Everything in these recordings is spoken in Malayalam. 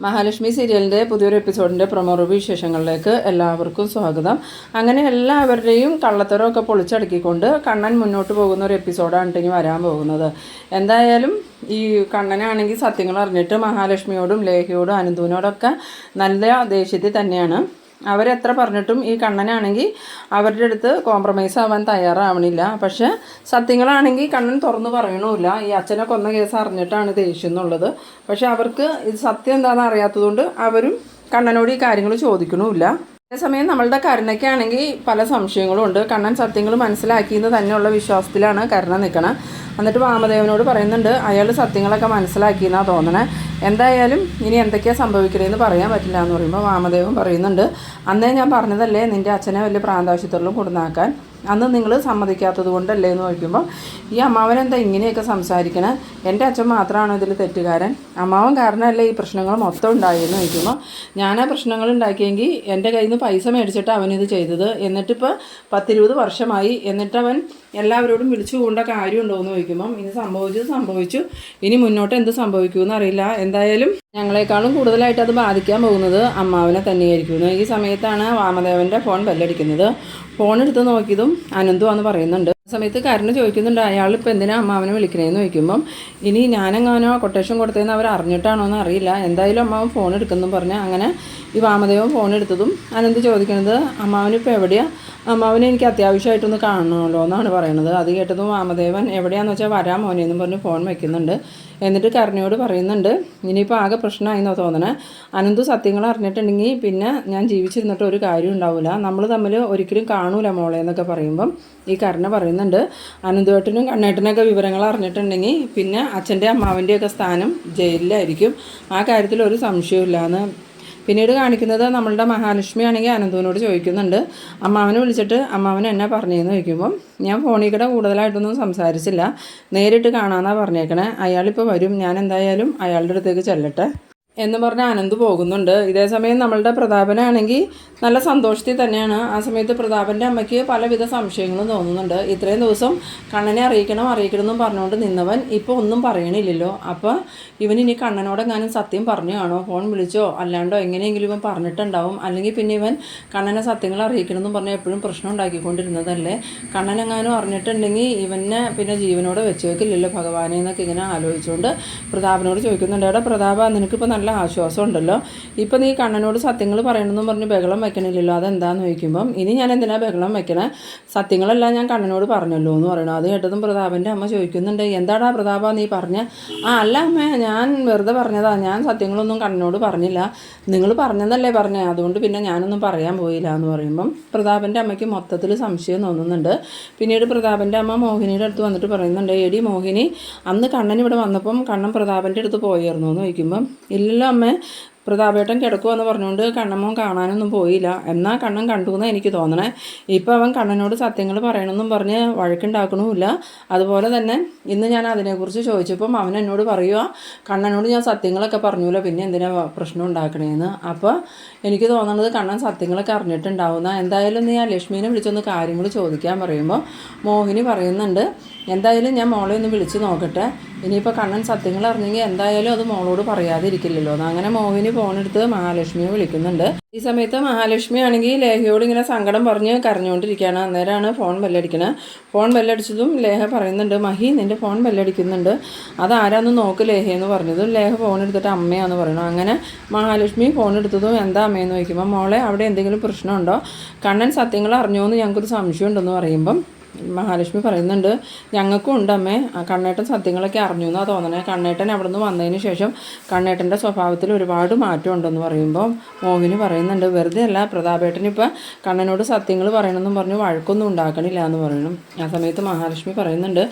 മഹാലക്ഷ്മി സീരിയലിൻ്റെ പുതിയൊരു എപ്പിസോഡിൻ്റെ പ്രൊമോ റിവ്യൂ വിശേഷങ്ങളിലേക്ക് എല്ലാവർക്കും സ്വാഗതം. അങ്ങനെ എല്ലാവരുടെയും കള്ളത്തരമൊക്കെ പൊളിച്ചടക്കിക്കൊണ്ട് കണ്ണൻ മുന്നോട്ട് പോകുന്ന ഒരു എപ്പിസോഡാണ് ഇനി വരാൻ പോകുന്നത്. എന്തായാലും ഈ കണ്ണനാണെങ്കിൽ സത്യങ്ങൾ അറിഞ്ഞിട്ട് മഹാലക്ഷ്മിയോടും ലേഖയോടും അനന്തുവിനോടൊക്കെ നല്ല ദേഷ്യത്തിൽ തന്നെയാണ്. അവരെത്ര പറഞ്ഞിട്ടും ഈ കണ്ണനാണെങ്കിൽ അവരുടെ അടുത്ത് കോംപ്രമൈസ് ആവാൻ തയ്യാറാവണില്ല. പക്ഷേ സത്യങ്ങളാണെങ്കിൽ കണ്ണൻ തുറന്നു പറയണമില്ല. ഈ അച്ഛനെ കൊന്ന കേസ് അറിഞ്ഞിട്ടാണ് ദേഷ്യം എന്നുള്ളത്. പക്ഷെ അവർക്ക് ഇത് സത്യം എന്താണെന്ന് അറിയാത്തതുകൊണ്ട് അവരും കണ്ണനോട് ഈ കാര്യങ്ങൾ ചോദിക്കണമില്ല. അതേസമയം നമ്മളുടെ കരുണയ്ക്കാണെങ്കിൽ പല സംശയങ്ങളും ഉണ്ട്. കണ്ണൻ സത്യങ്ങൾ മനസ്സിലാക്കിയെന്ന് തന്നെയുള്ള വിശ്വാസത്തിലാണ് കരുണ നിൽക്കണം. എന്നിട്ട് വാമദേവനോട് പറയുന്നുണ്ട് അയാൾ സത്യങ്ങളൊക്കെ മനസ്സിലാക്കിയെന്നാണ് തോന്നണേ. എന്തായാലും ഇനി എന്തൊക്കെയാണ് സംഭവിക്കണേന്ന് പറയാൻ പറ്റില്ല എന്ന് പറയുമ്പോൾ വാമദേവൻ പറയുന്നുണ്ട് അന്നേ ഞാൻ പറഞ്ഞതല്ലേ നിൻ്റെ അച്ഛനെ വലിയ പ്രാന്താശുപത്രിയിലും കൊണ്ടുവന്നാക്കാൻ, അന്ന് നിങ്ങൾ സമ്മതിക്കാത്തത് കൊണ്ടല്ലേ എന്ന് ചോദിക്കുമ്പോൾ ഈ അമ്മാവൻ എന്താ ഇങ്ങനെയൊക്കെ സംസാരിക്കണേ, എൻ്റെ അച്ഛൻ മാത്രമാണോ ഇതിൽ തെറ്റുകാരൻ, അമ്മാവൻ കാരണമല്ലേ ഈ പ്രശ്നങ്ങൾ മൊത്തം ഉണ്ടായെന്ന് ചോദിക്കുമ്പോൾ ഞാൻ ആ പ്രശ്നങ്ങൾ ഉണ്ടാക്കിയെങ്കിൽ എൻ്റെ കയ്യിൽ നിന്ന് പൈസ മേടിച്ചിട്ട് അവനിത് ചെയ്തത്, എന്നിട്ടിപ്പോൾ 10-20 വർഷമായി, എന്നിട്ടവൻ എല്ലാവരോടും വിളിച്ചു കൊണ്ട കാര്യമുണ്ടോ എന്ന് ചോദിക്കുമ്പം ഇനി സംഭവിച്ചു, ഇനി മുന്നോട്ട് എന്ത് സംഭവിക്കുമെന്ന് അറിയില്ല. എന്തായാലും ഞങ്ങളെക്കാളും കൂടുതലായിട്ട് അത് ബാധിക്കാൻ പോകുന്നത് അമ്മാവനെ തന്നെയായിരിക്കും. ഈ സമയത്താണ് വാമദേവൻ്റെ ഫോൺ ബെല്ലടിക്കുന്നത്. ഫോൺ എടുത്ത് നോക്കിയതും അനന്തുവാന്ന് പറയുന്നുണ്ട്. ആ സമയത്ത് കരുണ ചോദിക്കുന്നുണ്ട് അയാളിപ്പോൾ എന്തിനാ അമ്മാവനെ വിളിക്കണേന്ന് ചോദിക്കുമ്പം ഇനി ഞാനെങ്ങാനോ കൊട്ടേഷൻ കൊടുത്തതെന്ന് അവർ അറിഞ്ഞിട്ടാണോ എന്ന് അറിയില്ല. എന്തായാലും അമ്മാവൻ ഫോൺ എടുക്കുന്നു പറഞ്ഞാൽ അങ്ങനെ ഈ വാമദേവൻ ഫോൺ എടുത്തതും അനന്ത് ചോദിക്കുന്നത് അമ്മാവനിപ്പോൾ എവിടെയാണ്, അമ്മാവനെ എനിക്ക് അത്യാവശ്യമായിട്ടൊന്ന് കാണണമല്ലോ എന്നാണ് പറയണത്. അത് കേട്ടതും വാമദേവൻ എവിടെയാണെന്ന് വെച്ചാൽ വരാൻ മോനെന്നും പറഞ്ഞ് ഫോൺ വയ്ക്കുന്നുണ്ട്. എന്നിട്ട് കരുണയോട് പറയുന്നുണ്ട് ഇനിയിപ്പോൾ ആകെ പ്രശ്നമായിന്നോ തോന്നണേ, അനന്തു സത്യങ്ങൾ അറിഞ്ഞിട്ടുണ്ടെങ്കിൽ പിന്നെ ഞാൻ ജീവിച്ചിരുന്നിട്ട് ഒരു കാര്യം ഉണ്ടാവില്ല, നമ്മൾ തമ്മിൽ ഒരിക്കലും കാണൂല മോളെ എന്നൊക്കെ പറയുമ്പം ഈ കരുണ പറയുന്നുണ്ട് അനന്തുവേട്ടനും കണ്ണേട്ടനൊക്കെ വിവരങ്ങൾ അറിഞ്ഞിട്ടുണ്ടെങ്കിൽ പിന്നെ അച്ഛൻ്റെ അമ്മാവൻ്റെയൊക്കെ സ്ഥാനം ജയിലിലായിരിക്കും, ആ കാര്യത്തിൽ ഒരു സംശയമില്ലാന്ന്. പിന്നീട് കാണിക്കുന്നത് നമ്മളുടെ മഹാലക്ഷ്മി ആണെങ്കിൽ അനന്തുവിനോട് ചോദിക്കുന്നുണ്ട് അമ്മാവനെ വിളിച്ചിട്ട് അമ്മാവൻ എന്നാ പറഞ്ഞതെന്ന് ചോദിക്കുമ്പം ഞാൻ ഫോണിൽ കൂടെ കൂടുതലായിട്ടൊന്നും സംസാരിച്ചില്ല, നേരിട്ട് കാണാമെന്നാണ് പറഞ്ഞേക്കണേ, അയാളിപ്പോൾ വരും, ഞാൻ എന്തായാലും അയാളുടെ അടുത്തേക്ക് ചെല്ലട്ടെ എന്ന് പറഞ്ഞ് അനന്ത് പോകുന്നുണ്ട്. ഇതേ സമയം നമ്മളുടെ പ്രതാപനാണെങ്കിൽ നല്ല സന്തോഷത്തിൽ തന്നെയാണ്. ആ സമയത്ത് പ്രതാപൻ്റെ അമ്മയ്ക്ക് പലവിധ സംശയങ്ങളും തോന്നുന്നുണ്ട്. ഇത്രയും ദിവസം കണ്ണനെ അറിയിക്കണം എന്നും പറഞ്ഞുകൊണ്ട് നിന്നവൻ ഇപ്പോൾ ഒന്നും പറയണില്ലല്ലോ. അപ്പോൾ ഇവനിനി കണ്ണനോടെങ്ങാനും സത്യം പറഞ്ഞു കാണോ, ഫോൺ വിളിച്ചോ അല്ലാണ്ടോ എങ്ങനെയെങ്കിലും ഇവൻ പറഞ്ഞിട്ടുണ്ടാവും. അല്ലെങ്കിൽ പിന്നെ ഇവൻ കണ്ണനെ സത്യങ്ങൾ അറിയിക്കണമെന്നും പറഞ്ഞാൽ എപ്പോഴും പ്രശ്നം ഉണ്ടാക്കിക്കൊണ്ടിരുന്നതല്ലേ, കണ്ണനെങ്ങാനും അറിഞ്ഞിട്ടുണ്ടെങ്കിൽ ഇവനെ പിന്നെ ജീവനോടെ വെച്ച് വെക്കില്ലല്ലോ ഭഗവാനെ എന്നൊക്കെ ഇങ്ങനെ ആലോചിച്ചുകൊണ്ട് പ്രതാപനോട് ചോദിക്കുന്നുണ്ട് എടാ പ്രതാപ നിനക്കിപ്പോൾ നല്ല ആശ്വാസം ഉണ്ടല്ലോ, ഇപ്പം നീ കണ്ണനോട് സത്യങ്ങൾ പറയണമെന്നും പറഞ്ഞ് ബഹളം വെക്കണില്ലല്ലോ, അതെന്താണെന്ന് ചോദിക്കുമ്പം ഇനി ഞാൻ എന്തിനാ ബഹളം വെക്കണേ, സത്യങ്ങളെല്ലാം ഞാൻ കണ്ണനോട് പറഞ്ഞല്ലോ എന്ന് പറയണം. അത് കേട്ടതും പ്രതാപൻ്റെ അമ്മ ചോദിക്കുന്നുണ്ട് എന്താടാ പ്രതാപ നീ പറഞ്ഞ, അല്ല അമ്മ ഞാൻ വെറുതെ പറഞ്ഞതാ, ഞാൻ സത്യങ്ങളൊന്നും കണ്ണനോട് പറഞ്ഞില്ല, നിങ്ങൾ പറഞ്ഞതല്ലേ പറഞ്ഞേ, അതുകൊണ്ട് പിന്നെ ഞാനൊന്നും പറയാൻ പോയില്ല എന്ന് പറയുമ്പം പ്രതാപൻ്റെ അമ്മയ്ക്ക് മൊത്തത്തിൽ സംശയം തോന്നുന്നുണ്ട്. പിന്നീട് പ്രതാപൻ്റെ അമ്മ മോഹിനിയുടെ അടുത്ത് വന്നിട്ട് പറയുന്നുണ്ട് എടി മോഹിനി അന്ന് കണ്ണൻ ഇവിടെ വന്നപ്പം കണ്ണൻ പ്രതാപൻ്റെ അടുത്ത് പോയിരുന്നു എന്ന് ചോദിക്കുമ്പം ഇല്ലല്ലോ അമ്മേ, പ്രതാപേട്ടൻ കിടക്കുമെന്ന് പറഞ്ഞുകൊണ്ട് കണ്ണമ്മോൻ കാണാനൊന്നും പോയില്ല, എന്നാൽ കണ്ണൻ കണ്ടു എന്നാണ് എനിക്ക് തോന്നണേ. ഇപ്പോൾ അവൻ കണ്ണനോട് സത്യങ്ങൾ പറയണമെന്നും പറഞ്ഞ് വഴക്കുണ്ടാക്കണമില്ല. അതുപോലെ തന്നെ ഇന്ന് ഞാൻ അതിനെക്കുറിച്ച് ചോദിച്ചപ്പം അവൻ എന്നോട് പറയുക കണ്ണനോട് ഞാൻ സത്യങ്ങളൊക്കെ പറഞ്ഞല്ലോ, പിന്നെ എന്തിനാ പ്രശ്നം ഉണ്ടാക്കണേന്ന്. അപ്പോൾ എനിക്ക് തോന്നുന്നത് കണ്ണൻ സത്യങ്ങളൊക്കെ അറിഞ്ഞിട്ടുണ്ടാവുന്ന. എന്തായാലും നീ ആ ലക്ഷ്മീനെ വിളിച്ചൊന്ന് കാര്യങ്ങൾ ചോദിക്കാൻ പറയുമ്പോൾ മോഹിനി പറയുന്നുണ്ട് എന്തായാലും ഞാൻ മോളെ ഒന്ന് വിളിച്ച് നോക്കട്ടെ, ഇനിയിപ്പോൾ കണ്ണൻ സത്യങ്ങൾ അറിഞ്ഞെങ്കിൽ എന്തായാലും അത് മോളോട് പറയാതിരിക്കില്ലല്ലോ എന്ന്. അങ്ങനെ മോഹിനി ഫോണെടുത്ത് മഹാലക്ഷ്മിയെ വിളിക്കുന്നുണ്ട്. ഈ സമയത്ത് മഹാലക്ഷ്മി ആണെങ്കിൽ ലേഖയോട് ഇങ്ങനെ സങ്കടം പറഞ്ഞ് കരഞ്ഞുകൊണ്ടിരിക്കുകയാണ്. അന്നേരമാണ് ഫോൺ ബെല്ലടിക്കണത്. ഫോൺ ബെല്ലടിച്ചതും ലേഖ പറയുന്നുണ്ട് മഹി നിൻ്റെ ഫോൺ ബെല്ലടിക്കുന്നുണ്ട്, അതാരാന്ന് നോക്ക് ലേഹയെന്ന് പറഞ്ഞതും ലേഖ ഫോൺ എടുത്തിട്ട് അമ്മയാന്ന് പറയണം. അങ്ങനെ മഹാലക്ഷ്മി ഫോൺ എടുത്തതും എന്താ അമ്മയെന്ന് ചോദിക്കുമ്പോൾ മോളെ അവിടെ എന്തെങ്കിലും പ്രശ്നമുണ്ടോ, കണ്ണൻ സത്യങ്ങൾ അറിഞ്ഞോ എന്ന് ഞങ്ങൾക്കൊരു സംശയം ഉണ്ടെന്ന് പറയുമ്പം മഹാലക്ഷ്മി പറയുന്നുണ്ട് ഞങ്ങൾക്കും ഉണ്ട് അമ്മേ, കണ്ണേട്ടൻ സത്യങ്ങളൊക്കെ അറിഞ്ഞു എന്നാണ് തോന്നണേ, കണ്ണേട്ടൻ അവിടെ നിന്ന് വന്നതിന് ശേഷം കണ്ണേട്ടൻ്റെ സ്വഭാവത്തിൽ ഒരുപാട് മാറ്റം ഉണ്ടെന്ന് പറയുമ്പോൾ മോഹിനി പറയുന്നുണ്ട് വെറുതെ അല്ല പ്രതാപേട്ടൻ ഇപ്പോൾ കണ്ണനോട് സത്യങ്ങൾ പറയണമെന്നും പറഞ്ഞ് വഴക്കൊന്നും ഉണ്ടാക്കണില്ല എന്ന് പറയണം. ആ സമയത്ത് മഹാലക്ഷ്മി പറയുന്നുണ്ട്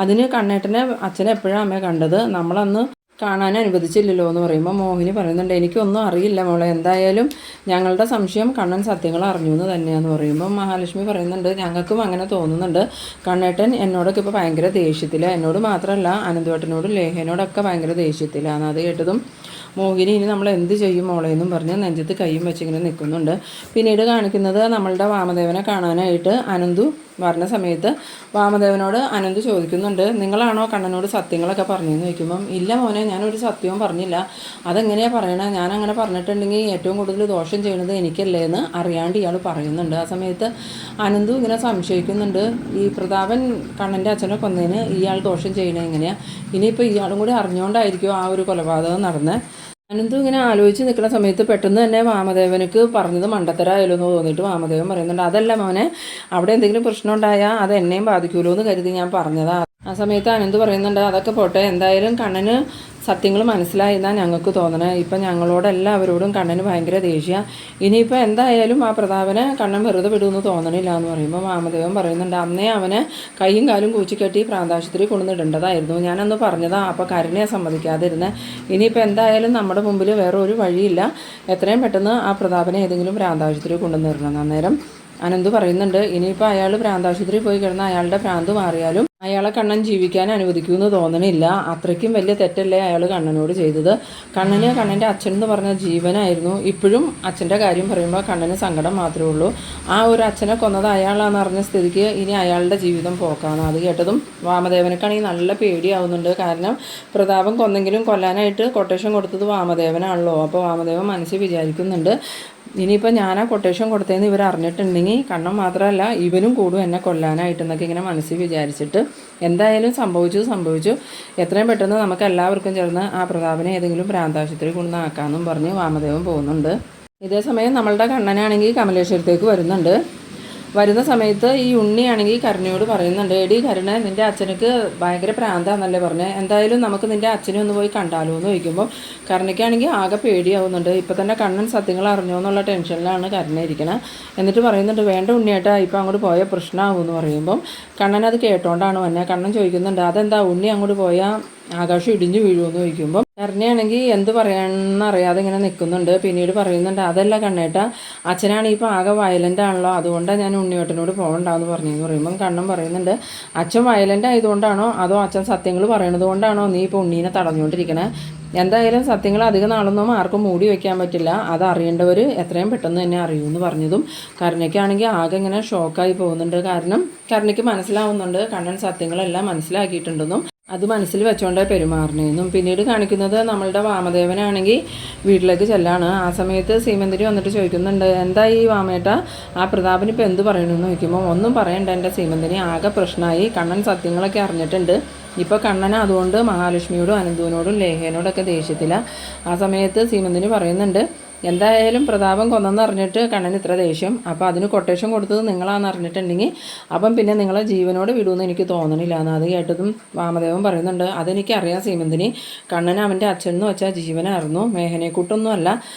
അതിന് കണ്ണേട്ടനെ അച്ഛനെ എപ്പോഴാണ് അമ്മയെ കണ്ടത്, നമ്മളന്ന് കാണാൻ അനുവദിച്ചില്ലല്ലോ എന്ന് പറയുമ്പോൾ മോഹിനി പറയുന്നുണ്ട് എനിക്കൊന്നും അറിയില്ല മോളെ, എന്തായാലും ഞങ്ങളുടെ സംശയം കണ്ണൻ സത്യങ്ങൾ അറിഞ്ഞു എന്ന് തന്നെയാണെന്ന് പറയുമ്പോൾ മഹാലക്ഷ്മി പറയുന്നുണ്ട് ഞങ്ങൾക്കും അങ്ങനെ തോന്നുന്നുണ്ട്, കണ്ണേട്ടൻ എന്നോടൊക്കെ ഇപ്പോൾ ഭയങ്കര ദേഷ്യത്തിലാണ്, എന്നോട് മാത്രമല്ല അനന്തുവേട്ടനോടും ലേഖനോടൊക്കെ ഭയങ്കര ദേഷ്യത്തിലാണ്. അത് കേട്ടതും മോഹിനി ഇനി നമ്മൾ എന്ത് ചെയ്യും മോളെ എന്നും പറഞ്ഞ് നെഞ്ചത്ത് കൈയും വെച്ചിങ്ങനെ നിൽക്കുന്നുണ്ട്. പിന്നീട് കാണിക്കുന്നത് നമ്മളുടെ വാമദേവനെ കാണാനായിട്ട് അനന്തു വരുന്ന സമയത്ത് വാമദേവനോട് അനന്ത് ചോദിക്കുന്നുണ്ട് നിങ്ങളാണോ കണ്ണനോട് സത്യങ്ങളൊക്കെ പറഞ്ഞതെന്ന് ചോദിക്കുമ്പം ഇല്ല മോനെ ഞാനൊരു സത്യവും പറഞ്ഞില്ല. അതെങ്ങനെയാണ് പറയണേ? ഞാനങ്ങനെ പറഞ്ഞിട്ടുണ്ടെങ്കിൽ ഏറ്റവും കൂടുതൽ ദോഷം ചെയ്യുന്നത് എനിക്കല്ലേ എന്ന് അറിയാണ്ട് ഇയാൾ പറയുന്നുണ്ട്. ആ സമയത്ത് അനന്തു ഇങ്ങനെ സംശയിക്കുന്നുണ്ട്, ഈ പ്രതാപൻ കണ്ണൻ്റെ അച്ഛനെ കൊന്നതിന് ഇയാൾ ദോഷം ചെയ്യണത് എങ്ങനെയാണ്? ഇനിയിപ്പോൾ ഇയാളും കൂടി അറിഞ്ഞുകൊണ്ടായിരിക്കും ആ ഒരു കൊലപാതകം നടന്നത്. അനന്തു ഇങ്ങനെ ആലോചിച്ച് നിൽക്കുന്ന സമയത്ത് പെട്ടെന്ന് തന്നെ വാമദേവനക്ക് പറഞ്ഞത് മണ്ടത്തരായാലോ എന്ന് തോന്നിയിട്ട് വാമദേവൻ പറയുന്നുണ്ട്, അതല്ല മോനെ, അവിടെ എന്തെങ്കിലും പ്രശ്നം ഉണ്ടായാൽ അത് എന്നെയും ബാധിക്കുമല്ലോ എന്ന് കരുതി ഞാൻ പറഞ്ഞതാ. ആ സമയത്ത് അനന്ത് പറയുന്നുണ്ട്, അതൊക്കെ പോട്ടെ, എന്തായാലും കണ്ണന് സത്യങ്ങൾ മനസ്സിലായെന്നാണ് ഞങ്ങൾക്ക് തോന്നണേ. ഇപ്പം ഞങ്ങളോടെല്ലാവരോടും കണ്ണന് ഭയങ്കര ദേഷ്യ. ഇനിയിപ്പോൾ എന്തായാലും ആ പ്രതാപനെ കണ്ണൻ വെറുതെ വിടുമെന്ന് തോന്നണില്ല എന്ന് പറയുമ്പോൾ വാമദേവൻ പറയുന്നുണ്ട്, അന്നേ അവനെ കൈയും കാലും കൂച്ചിക്കെട്ടി പ്രാന്താശുപത്രി കൊണ്ടുവന്നിടേണ്ടതായിരുന്നു. ഞാനന്ന് പറഞ്ഞതാ, അപ്പോൾ കരുണയെ സമ്മതിക്കാതിരുന്നത്. ഇനിയിപ്പോൾ എന്തായാലും നമ്മുടെ മുമ്പിൽ വേറെ ഒരു വഴിയില്ല, എത്രയും പെട്ടെന്ന് ആ പ്രതാപനെ ഏതെങ്കിലും പ്രാന്താശുപത്രി കൊണ്ടുവന്നിടണം. അന്നേരം അനന്ത് പറയുന്നുണ്ട്, ഇനിയിപ്പോൾ അയാൾ പ്രാന്താശുപത്രി പോയി കിടന്ന് അയാളുടെ പ്രാന്ത് മാറിയാലും അയാളെ കണ്ണൻ ജീവിക്കാൻ അനുവദിക്കുമെന്ന് തോന്നണില്ല. അത്രയ്ക്കും വലിയ തെറ്റല്ലേ അയാൾ കണ്ണനോട് ചെയ്തത്. കണ്ണന് കണ്ണൻ്റെ അച്ഛൻ എന്ന് പറഞ്ഞ ജീവനായിരുന്നു. ഇപ്പോഴും അച്ഛൻ്റെ കാര്യം പറയുമ്പോൾ കണ്ണന് സങ്കടം മാത്രമേ ഉള്ളൂ. ആ ഒരു അച്ഛനെ കൊന്നത് അയാളാണെന്ന് അറിഞ്ഞ സ്ഥിതിക്ക് ഇനി അയാളുടെ ജീവിതം പോക്കാണ്. അത് കേട്ടതും വാമദേവനക്കാണെങ്കിൽ നല്ല പേടിയാവുന്നുണ്ട്. കാരണം പ്രതാപം കൊന്നെങ്കിലും കൊല്ലാനായിട്ട് കൊട്ടേഷൻ കൊടുത്തത് വാമദേവനാണല്ലോ. അപ്പോൾ വാമദേവൻ മനസ്സിൽ വിചാരിക്കുന്നുണ്ട്, ഇനിയിപ്പോൾ ഞാൻ ആ കൊട്ടേഷൻ കൊടുത്തതെന്ന് ഇവർ അറിഞ്ഞിട്ടുണ്ടെങ്കിൽ കണ്ണൻ മാത്രമല്ല ഇവനും കൂടും എന്നെ കൊല്ലാനായിട്ടെന്നൊക്കെ ഇങ്ങനെ മനസ്സിൽ വിചാരിച്ചിട്ട് എന്തായാലും സംഭവിച്ചു. എത്രയും പെട്ടെന്ന് നമുക്ക് എല്ലാവർക്കും ചേർന്ന് ആ പ്രതാപനെ ഏതെങ്കിലും പ്രാന്താശുപത്രി കൊണ്ടുവന്നാക്കാമെന്നും പറഞ്ഞ് വാമദേവൻ പോകുന്നുണ്ട്. ഇതേസമയം നമ്മളുടെ കണ്ണനാണെങ്കിൽ കമലേശ്വരത്തേക്ക് വരുന്ന സമയത്ത് ഈ ഉണ്ണിയാണെങ്കിൽ കരുണയോട് പറയുന്നുണ്ട്, എടി കരുണ, നിൻ്റെ അച്ഛനക്ക് ഭയങ്കര പ്രാന്താന്നല്ലേ പറഞ്ഞത്, എന്തായാലും നമുക്ക് നിൻ്റെ അച്ഛനെ ഒന്ന് പോയി കണ്ടാലോ എന്ന് ചോദിക്കുമ്പോൾ കരുണയ്ക്കാണെങ്കിൽ ആകെ പേടിയാവുന്നുണ്ട്. ഇപ്പോൾ തന്നെ കണ്ണൻ സത്യങ്ങൾ അറിഞ്ഞോ എന്നുള്ള ടെൻഷനിലാണ് കരുണ ഇരിക്കണത്. എന്നിട്ട് പറയുന്നുണ്ട്, വേണ്ട ഉണ്ണിയേട്ടാ, ഇപ്പോൾ അങ്ങോട്ട് പോയാൽ പ്രശ്നമാകും എന്ന് പറയുമ്പം കണ്ണൻ അത് കേട്ടോണ്ടാണ് വന്നെ. കണ്ണൻ ചോദിക്കുന്നുണ്ട്, അതെന്താ ഉണ്ണി അങ്ങോട്ട് പോയാൽ ആകാശം ഇടിഞ്ഞു വീഴുമെന്ന് ചോദിക്കുമ്പോൾ കരുണയാണെങ്കിൽ എന്ത് പറയാമെന്നറിയാതെ ഇങ്ങനെ നിൽക്കുന്നുണ്ട്. പിന്നീട് പറയുന്നുണ്ട്, അതല്ല കണ്ണേട്ട, അച്ഛനാണ് ഇപ്പോൾ ആകെ വയലൻ്റ് ആണല്ലോ, അതുകൊണ്ടാണ് ഞാൻ ഉണ്ണിയേട്ടനോട് പോകണ്ടെന്ന് പറഞ്ഞെന്ന് പറയുമ്പം കണ്ണൻ പറയുന്നുണ്ട്, അച്ഛൻ വയലൻ്റ് ആയതുകൊണ്ടാണോ അതോ അച്ഛൻ സത്യങ്ങൾ പറയണത് കൊണ്ടാണോ നീ ഇപ്പോൾ ഉണ്ണീനെ തടഞ്ഞുകൊണ്ടിരിക്കണേ? എന്തായാലും സത്യങ്ങൾ അധികം നാളൊന്നും ആർക്കും മൂടി വയ്ക്കാൻ പറ്റില്ല, അത് അറിയേണ്ടവർ എത്രയും പെട്ടെന്ന് തന്നെ അറിയുമെന്ന് പറഞ്ഞതും കരുണയ്ക്കാണെങ്കിൽ ആകെ ഇങ്ങനെ ഷോക്കായി പോകുന്നുണ്ട്. കാരണം കരുണയ്ക്ക് മനസ്സിലാവുന്നുണ്ട് കണ്ണൻ സത്യങ്ങളെല്ലാം മനസ്സിലാക്കിയിട്ടുണ്ടെന്നും അത് മനസ്സിൽ വെച്ചോണ്ടേ പെരുമാറണേന്നും. പിന്നീട് കാണിക്കുന്നത് നമ്മളുടെ വാമദേവനാണെങ്കിൽ വീട്ടിലേക്ക് ചെല്ലാണ്. ആ സമയത്ത് സീമന്തിരി വന്നിട്ട് ചോദിക്കുന്നുണ്ട്, എന്താ ഈ വാമേട്ട, ആ പ്രതാപന് ഇപ്പോൾ എന്ത് പറയണമെന്ന് ചോദിക്കുമ്പോൾ ഒന്നും പറയണ്ട എൻ്റെ സീമന്തിനി, ആകെ പ്രശ്നമായി, കണ്ണൻ സത്യങ്ങളൊക്കെ അറിഞ്ഞിട്ടുണ്ട്. ഇപ്പോൾ കണ്ണൻ അതുകൊണ്ട് മഹാലക്ഷ്മിയോടും അനന്തുവിനോടും ലേഖനോടൊക്കെ ദേഷ്യത്തില്ല. ആ സമയത്ത് സീമന്തിനി പറയുന്നുണ്ട്, എന്തായാലും പ്രതാപം കൊന്നെന്ന് അറിഞ്ഞിട്ട് കണ്ണന് ഇത്ര ദേഷ്യം, അപ്പോൾ അതിന് കൊട്ടേഷൻ കൊടുത്തത് നിങ്ങളാണെന്ന് അറിഞ്ഞിട്ടുണ്ടെങ്കിൽ അപ്പം പിന്നെ നിങ്ങളെ ജീവനോട് വിടുമെന്ന് എനിക്ക് തോന്നണില്ല എന്ന്. അത് കേട്ടതും വാമദേവൻ പറയുന്നുണ്ട്, അതെനിക്കറിയാം സീമന്തിനി, കണ്ണൻ അവൻ്റെ അച്ഛൻ എന്ന് വെച്ചാൽ ജീവനായിരുന്നു, മേഘനയെക്കൂട്ടൊന്നും അല്ല.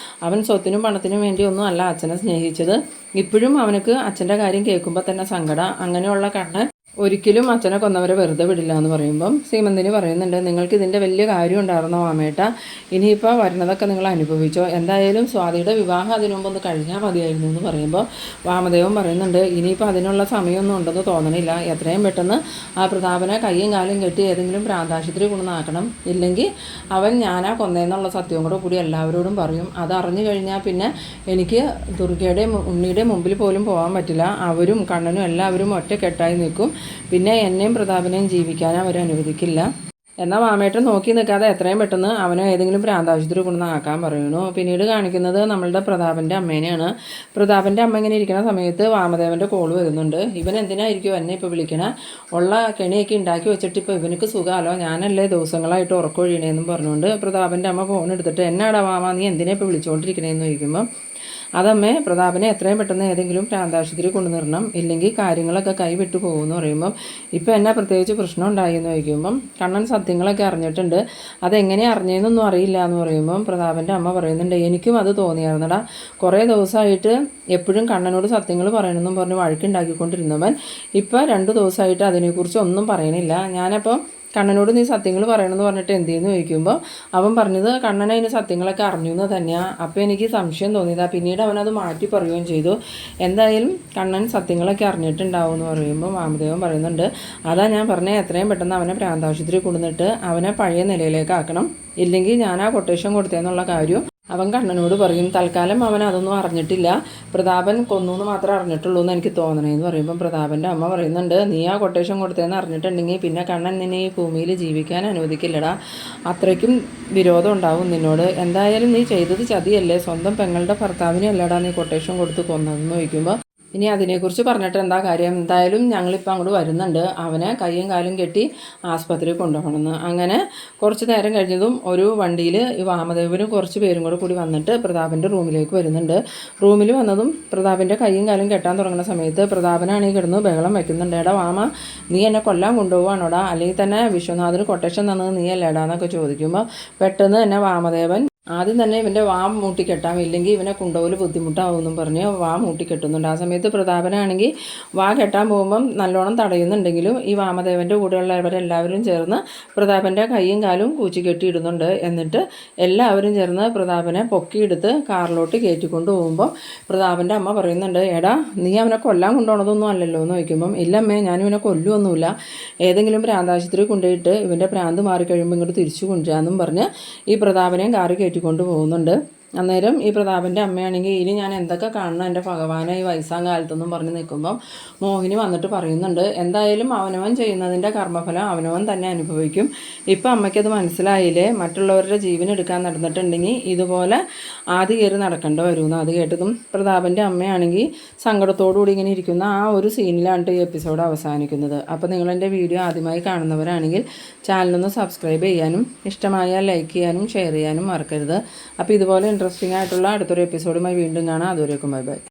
അവൻ സ്വത്തിനും പണത്തിനും വേണ്ടിയൊന്നും അല്ല അച്ഛനെ സ്നേഹിച്ചത്. ഇപ്പോഴും അവനക്ക് അച്ഛൻ്റെ കാര്യം കേൾക്കുമ്പോൾ തന്നെ സങ്കടം. അങ്ങനെയുള്ള കണ്ണൻ ഒരിക്കലും അച്ഛനെ കൊന്നവരെ വെറുതെ വിടില്ല എന്ന് പറയുമ്പം സീമന്തിനി പറയുന്നുണ്ട്, നിങ്ങൾക്ക് ഇതിൻ്റെ വലിയ കാര്യം ഉണ്ടായിരുന്നോ വാമേട്ട, ഇനിയിപ്പോൾ വരുന്നതൊക്കെ നിങ്ങൾ അനുഭവിച്ചോ, എന്തായാലും സ്വാതിയുടെ വിവാഹം അതിനു മുമ്പ് ഒന്ന് കഴിഞ്ഞാൽ മതിയായിരുന്നു എന്ന് പറയുമ്പോൾ വാമദേവൻ പറയുന്നുണ്ട്, ഇനിയിപ്പോൾ അതിനുള്ള സമയമൊന്നും ഉണ്ടെന്ന് തോന്നണില്ല, എത്രയും പെട്ടെന്ന് ആ പ്രതാപനെ കയ്യും കാലും കെട്ടി ഏതെങ്കിലും പ്രാന്താശുപത്രി കൊണ്ടുവന്നാക്കണം, ഇല്ലെങ്കിൽ അവൻ ഞാനാ കൊന്നേന്നുള്ള സത്യവും കൂടി എല്ലാവരോടും പറയും. അത് അറിഞ്ഞു കഴിഞ്ഞാൽ പിന്നെ എനിക്ക് ദുർഗയുടെയും ഉണ്ണിയുടെയും മുമ്പിൽ പോലും പോകാൻ പറ്റില്ല, അവരും കണ്ണനും എല്ലാവരും ഒറ്റക്കെട്ടായി നിൽക്കും, പിന്നെ എന്നെയും പ്രതാപനെയും ജീവിക്കാൻ അവർ അനുവദിക്കില്ല. എന്നാൽ മാമേട്ടൻ നോക്കി നിൽക്കാതെ എത്രയും പെട്ടെന്ന് അവനെ ഏതെങ്കിലും പ്രാന്താശുപത്രി കൊണ്ടുവന്നാക്കാൻ പറയുന്നു. പിന്നീട് കാണിക്കുന്നത് നമ്മളുടെ പ്രതാപൻ്റെ അമ്മേനെയാണ്. പ്രതാപൻ്റെ അമ്മ ഇങ്ങനെ ഇരിക്കുന്ന സമയത്ത് വാമദേവൻ്റെ കോൾ വരുന്നുണ്ട്. ഇവൻ എന്തിനായിരിക്കും എന്നെ ഇപ്പോൾ വിളിക്കണേ, ഉള്ള കെണിയൊക്കെ ഉണ്ടാക്കി വെച്ചിട്ട് ഇപ്പോൾ ഇവനക്ക് സുഖമല്ലോ, ഞാനല്ലേ ദിവസങ്ങളായിട്ട് ഉറക്കൊഴിയണേന്നും പറഞ്ഞുകൊണ്ട് പ്രതാപൻ്റെ അമ്മ ഫോൺ എടുത്തിട്ട്, എന്നാടാ വാമ നീ എന്തിനാ ഇപ്പോൾ വിളിച്ചുകൊണ്ടിരിക്കണേന്ന് ചോദിക്കുമ്പോൾ അതമ്മേ, പ്രതാപനെ എത്രയും പെട്ടെന്ന് ഏതെങ്കിലും പ്രാന്താശുപത്രി കൊണ്ടുവന്നിടണം, ഇല്ലെങ്കിൽ കാര്യങ്ങളൊക്കെ കൈവിട്ടു പോകുമെന്ന് പറയുമ്പം ഇപ്പോൾ എന്നാ പ്രത്യേകിച്ച് പ്രശ്നം ഉണ്ടായിയെന്ന് ചോദിക്കുമ്പം കണ്ണൻ സത്യങ്ങളൊക്കെ അറിഞ്ഞിട്ടുണ്ട്, അതെങ്ങനെ അറിഞ്ഞതെന്നൊന്നും അറിയില്ല എന്ന് പറയുമ്പം പ്രതാപൻ്റെ അമ്മ പറയുന്നുണ്ട്, എനിക്കും അത് തോന്നിയായിരുന്നടാ, കുറേ ദിവസമായിട്ട് എപ്പോഴും കണ്ണനോട് സത്യങ്ങൾ പറയണമെന്നും പറഞ്ഞ് വഴക്കുണ്ടാക്കിക്കൊണ്ടിരുന്നവൻ ഇപ്പോൾ 2 ദിവസമായിട്ട് അതിനെക്കുറിച്ച് ഒന്നും പറയണില്ല. ഞാനപ്പോൾ കണ്ണനോട് നീ സത്യങ്ങൾ പറയണമെന്ന് പറഞ്ഞിട്ട് എന്തെന്ന് ചോദിക്കുമ്പോൾ അവൻ പറഞ്ഞത് കണ്ണൻ അതിന് സത്യങ്ങളൊക്കെ അറിഞ്ഞു എന്ന് തന്നെയാണ്. അപ്പോൾ എനിക്ക് സംശയം തോന്നിയതാണ്. പിന്നീട് അവനത് മാറ്റി പറയുകയും ചെയ്തു. എന്തായാലും കണ്ണൻ സത്യങ്ങളൊക്കെ അറിഞ്ഞിട്ടുണ്ടാവും എന്ന് പറയുമ്പോൾ വാമദേവൻ പറയുന്നുണ്ട്, അതാ ഞാൻ പറഞ്ഞത്, എത്രയും പെട്ടെന്ന് അവനെ പ്രാന്താശുപത്രി കൊണ്ടുവന്നിട്ട് അവനെ പഴയ നിലയിലേക്ക് ആക്കണം, ഇല്ലെങ്കിൽ ഞാൻ ആ കൊട്ടേഷൻ കൊടുത്തതെന്നുള്ള കാര്യം അവൻ കണ്ണനോട് പറയും, തൽക്കാലം അവൻ അതൊന്നും അറിഞ്ഞിട്ടില്ല, പ്രതാപൻ കൊന്നു എന്ന് മാത്രമേ അറിഞ്ഞിട്ടുള്ളൂ എന്ന് എനിക്ക് തോന്നണേന്ന് പറയുമ്പം പ്രതാപൻ്റെ അമ്മ പറയുന്നുണ്ട്, നീ ആ കൊട്ടേഷൻ കൊടുത്തതെന്ന് അറിഞ്ഞിട്ടുണ്ടെങ്കിൽ പിന്നെ കണ്ണൻ നിന്നെ ഈ ഭൂമിയിൽ ജീവിക്കാൻ അനുവദിക്കില്ലടാ, അത്രയ്ക്കും വിരോധം ഉണ്ടാവും നിന്നോട്. എന്തായാലും നീ ചെയ്തത് ചതിയല്ലേ, സ്വന്തം പെങ്ങളുടെ ഭർത്താവിനെ അല്ലടാ നീ കൊട്ടേഷൻ കൊടുത്ത് കൊന്നതെന്ന് ചോദിക്കുമ്പോൾ, ഇനി അതിനെക്കുറിച്ച് പറഞ്ഞിട്ട് എന്താ കാര്യം, എന്തായാലും ഞങ്ങളിപ്പോൾ അങ്ങോട്ട് വരുന്നുണ്ട്, അവനെ കയ്യും കാലും കെട്ടി ആസ്പത്രിയിൽ കൊണ്ടുപോകണമെന്ന്. അങ്ങനെ കുറച്ച് നേരം കഴിഞ്ഞതും ഒരു വണ്ടിയിൽ ഈ വാമദേവനും കുറച്ച് പേരും കൂടി വന്നിട്ട് പ്രതാപൻ്റെ റൂമിലേക്ക് വരുന്നുണ്ട്. റൂമിൽ വന്നതും പ്രതാപൻ്റെ കയ്യും കാലും കെട്ടാൻ തുടങ്ങുന്ന സമയത്ത് പ്രതാപനാണെങ്കിൽ കിടന്ന് ബഹളം വയ്ക്കുന്നുണ്ട്. എടാ വാമ, നീ എന്നെ കൊല്ലാൻ കൊണ്ടുപോവാണോടാ, അല്ലെങ്കിൽ തന്നെ വിശ്വനാഥന് കൊട്ടേഷൻ തന്നത് നീ അല്ലേടാ എന്നൊക്കെ ചോദിക്കുമ്പോൾ പെട്ടെന്ന് തന്നെ വാമദേവൻ ആദ്യം തന്നെ ഇവൻ്റെ വാ മൂട്ടിക്കെട്ടാം, ഇല്ലെങ്കിൽ ഇവനെ കൊണ്ടുപോകൽ ബുദ്ധിമുട്ടാവുമെന്നും പറഞ്ഞ് വാ മൂട്ടിക്കെട്ടുന്നുണ്ട്. ആ സമയത്ത് പ്രതാപനാണെങ്കിൽ വാ കെട്ടാൻ പോകുമ്പം നല്ലോണം തടയുന്നുണ്ടെങ്കിലും ഈ വാമദേവൻ്റെ കൂടെയുള്ളവരെല്ലാവരും ചേർന്ന് പ്രതാപൻ്റെ കൈയും കാലും കൂച്ചി കെട്ടിയിടുന്നുണ്ട്. എന്നിട്ട് എല്ലാവരും ചേർന്ന് പ്രതാപനെ പൊക്കിയെടുത്ത് കാറിലോട്ട് കയറ്റിക്കൊണ്ട് പോകുമ്പോൾ പ്രതാപൻ്റെ അമ്മ പറയുന്നുണ്ട്, എടാ നീ അവനെ കൊല്ലാൻ കൊണ്ടുപോകണതൊന്നും അല്ലല്ലോ എന്ന് ചോദിക്കുമ്പം, ഇല്ലമ്മേ ഞാനിവനെ കൊല്ലുമൊന്നുമില്ല, ഏതെങ്കിലും ഭ്രാന്താശുപത്രി കൊണ്ടുപോയിട്ട് ഇവൻ്റെ ഭ്രാന്ത് മാറിക്കഴിയുമ്പോൾ ഇങ്ങോട്ട് തിരിച്ചു കൊണ്ടുവരാമെന്നും പറഞ്ഞ് ഈ പ്രതാപനെയും കാറി കയറ്റിക്കൊണ്ട് പോകുന്നുണ്ട്. അന്നേരം ഈ പ്രതാപൻ്റെ അമ്മയാണെങ്കിൽ ഇനി ഞാൻ എന്തൊക്കെ കാണണം എൻ്റെ ഭഗവാനെ ഈ വയസ്സാം കാലത്തെന്നും പറഞ്ഞ് നിൽക്കുമ്പം മോഹിനി വന്നിട്ട് പറയുന്നുണ്ട്, എന്തായാലും അവനവൻ ചെയ്യുന്നതിൻ്റെ കർമ്മഫലം അവനവൻ തന്നെ അനുഭവിക്കും. ഇപ്പം അമ്മയ്ക്കത് മനസ്സിലായില്ലേ, മറ്റുള്ളവരുടെ ജീവൻ എടുക്കാൻ നടന്നിട്ടുണ്ടെങ്കിൽ ഇതുപോലെ ആദ്യ കയറി നടക്കേണ്ടി വരുമെന്ന്. അത് കേട്ടതും പ്രതാപൻ്റെ അമ്മയാണെങ്കിൽ സങ്കടത്തോടുകൂടി ഇങ്ങനെ ഇരിക്കുന്ന ആ ഒരു സീനിലാണ് ഈ എപ്പിസോഡ് അവസാനിക്കുന്നത്. അപ്പോൾ നിങ്ങളെൻ്റെ വീഡിയോ ആദ്യമായി കാണുന്നവരാണെങ്കിൽ ചാനലൊന്ന് സബ്സ്ക്രൈബ് ചെയ്യാനും ഇഷ്ടമായാൽ ലൈക്ക് ചെയ്യാനും ഷെയർ ചെയ്യാനും മറക്കരുത്. അപ്പോൾ ഇതുപോലെ ഇൻട്രസ്റ്റിംഗ് ആയിട്ടുള്ള അടുത്തൊരു എപ്പിസോഡുമായി വീണ്ടും കാണാം. അതുവരേക്കും ബൈ ബൈ.